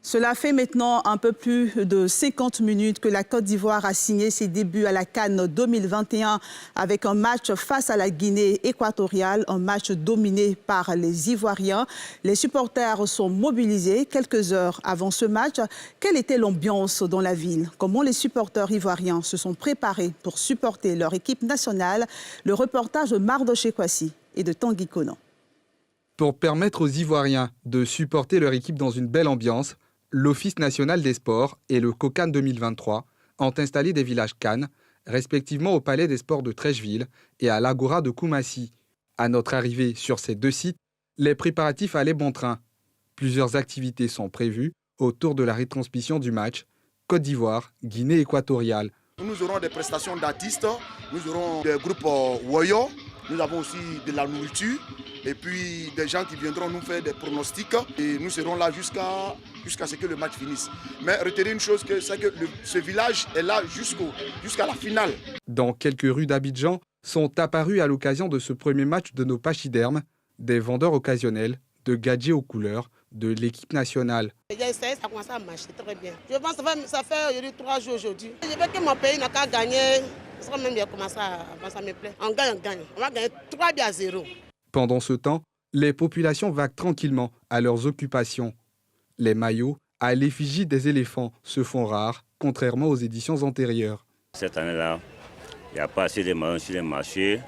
Cela fait maintenant un peu plus de 50 minutes que la Côte d'Ivoire a signé ses débuts à la CAN 2021 avec un match face à la Guinée équatoriale, un match dominé par les Ivoiriens. Les supporters sont mobilisés quelques heures avant ce match. Quelle était l'ambiance dans la ville? Comment les supporters ivoiriens se sont préparés pour supporter leur équipe nationale? Le reportage de Mardoché Kwasi et de Tanguy Konan. Pour permettre aux Ivoiriens de supporter leur équipe dans une belle ambiance, l'Office national des sports et le COCAN 2023 ont installé des villages CAN, respectivement au Palais des sports de Trècheville et à l'Agora de Koumassi. À notre arrivée sur ces deux sites, les préparatifs allaient bon train. Plusieurs activités sont prévues autour de la retransmission du match Côte d'Ivoire, Guinée équatoriale. Nous aurons des prestations d'artistes, nous aurons des groupes Woyo, nous avons aussi de la nourriture et puis des gens qui viendront nous faire des pronostics et nous serons là jusqu'à ce que le match finisse. Mais retenez une chose, c'est que ce village est là jusqu'à la finale. Dans quelques rues d'Abidjan sont apparus à l'occasion de ce premier match de nos pachydermes des vendeurs occasionnels de gadgets aux couleurs de l'équipe nationale. J'ai essayé, ça commence à marcher très bien. Je pense que ça fait aujourd'hui 3 jours aujourd'hui. Je veux que mon pays n'a qu'à gagner. Ça même bien commencé à ça me plaît. On gagne. On va gagner 3-0. Pendant ce temps, les populations vaquent tranquillement à leurs occupations. Les maillots à l'effigie des éléphants se font rares, contrairement aux éditions antérieures. Cette année-là, il n'y a pas assez de maillots sur les marchés.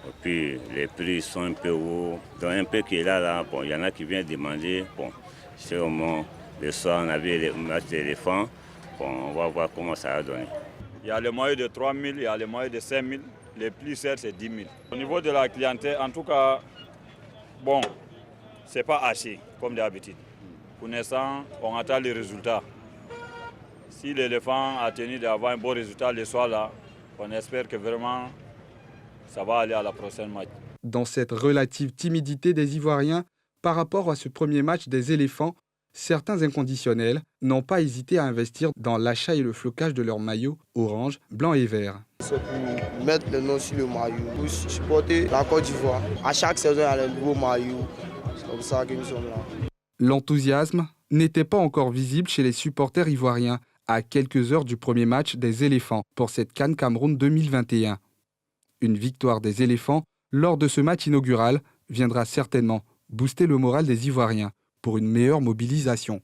Et puis les prix sont un peu hauts. Donc un peu qui est là, bon, il y en a qui viennent demander. Bon, c'est au moment le soir, on avait le match d'éléphants. Bon, on va voir comment ça va donner. Il y a les maillots de 3 000, il y a les maillots de 5 000. Les plus chers, c'est 10 000. Au niveau de la clientèle, en tout cas, bon, c'est pas assez, comme d'habitude. Pour l'instant, on attend les résultats. Si l'éléphant a tenu d'avoir un bon résultat le soir là, on espère que vraiment ça va aller à la prochaine match. Dans cette relative timidité des Ivoiriens par rapport à ce premier match des éléphants, certains inconditionnels n'ont pas hésité à investir dans l'achat et le flocage de leurs maillots orange, blanc et vert. C'est pour mettre le nom sur le maillot, pour supporter la Côte d'Ivoire. À chaque saison, il y a un nouveau maillot. C'est comme ça que nous sommes là. L'enthousiasme n'était pas encore visible chez les supporters ivoiriens à quelques heures du premier match des éléphants pour cette CAN Cameroun 2021. Une victoire des éléphants lors de ce match inaugural viendra certainement booster le moral des Ivoiriens pour une meilleure mobilisation.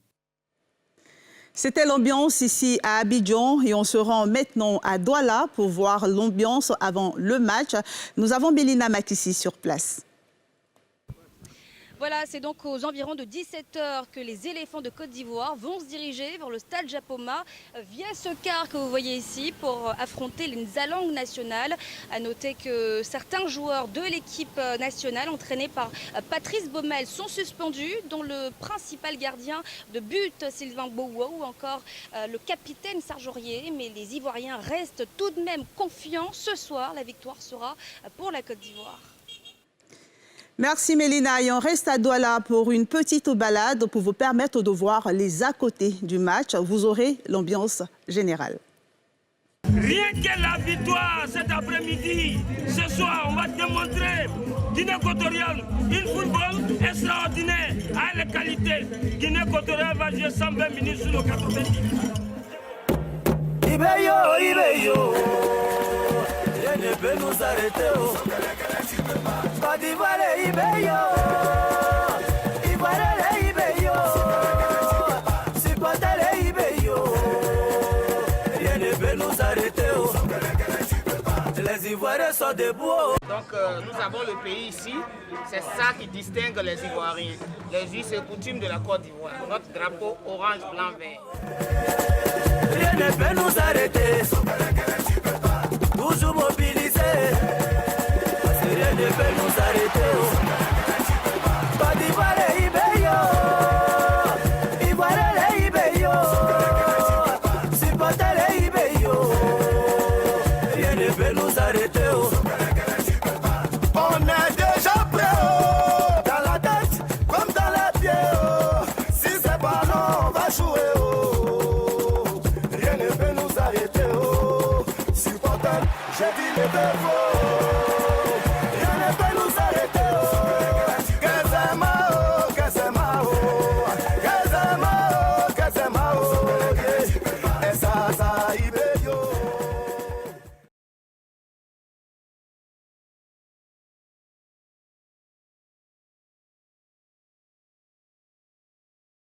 C'était l'ambiance ici à Abidjan et on se rend maintenant à Douala pour voir l'ambiance avant le match. Nous avons Mélina Makissi sur place. Voilà, c'est donc aux environs de 17h que les éléphants de Côte d'Ivoire vont se diriger vers le stade Japoma via ce car que vous voyez ici pour affronter les Nzalang nationales. À noter que certains joueurs de l'équipe nationale entraînés par Patrice Baumel sont suspendus, dont le principal gardien de but Sylvain Bowo ou encore le capitaine Serge Aurier. Mais les Ivoiriens restent tout de même confiants. Ce soir, la victoire sera pour la Côte d'Ivoire. Merci Mélina et on reste à Douala pour une petite balade pour vous permettre de voir les à côté du match. Vous aurez l'ambiance générale. Rien que la victoire cet après-midi, ce soir, on va démontrer Guinée équatoriale, une football extraordinaire, à la qualité. Guinée équatoriale va jouer 120 minutes sur nos 90. Ibeyo, Ibeyo, rien ne peut nous arrêter. Côte d'Ivoire, Ibeyo, Ivoire, Ibeyo, supporter Ibeyo, rien ne peut nous arrêter. Les Ivoiriens sont debout. Donc nous avons le pays ici, c'est ça qui distingue les Ivoiriens. Les us et coutumes de la Côte d'Ivoire. Notre drapeau orange, blanc, vert. Rien ne peut nous arrêter, toujours mobilisés. Rien ne peut nous arrêter. Côte d'Ivoire, Ibeyo, Ivoire, Ibeyo, supporter Ibeyo, rien ne peut nous arrêter. On est déjà prêt, dans la tête comme dans la pied. Si c'est pas non, on va jouer.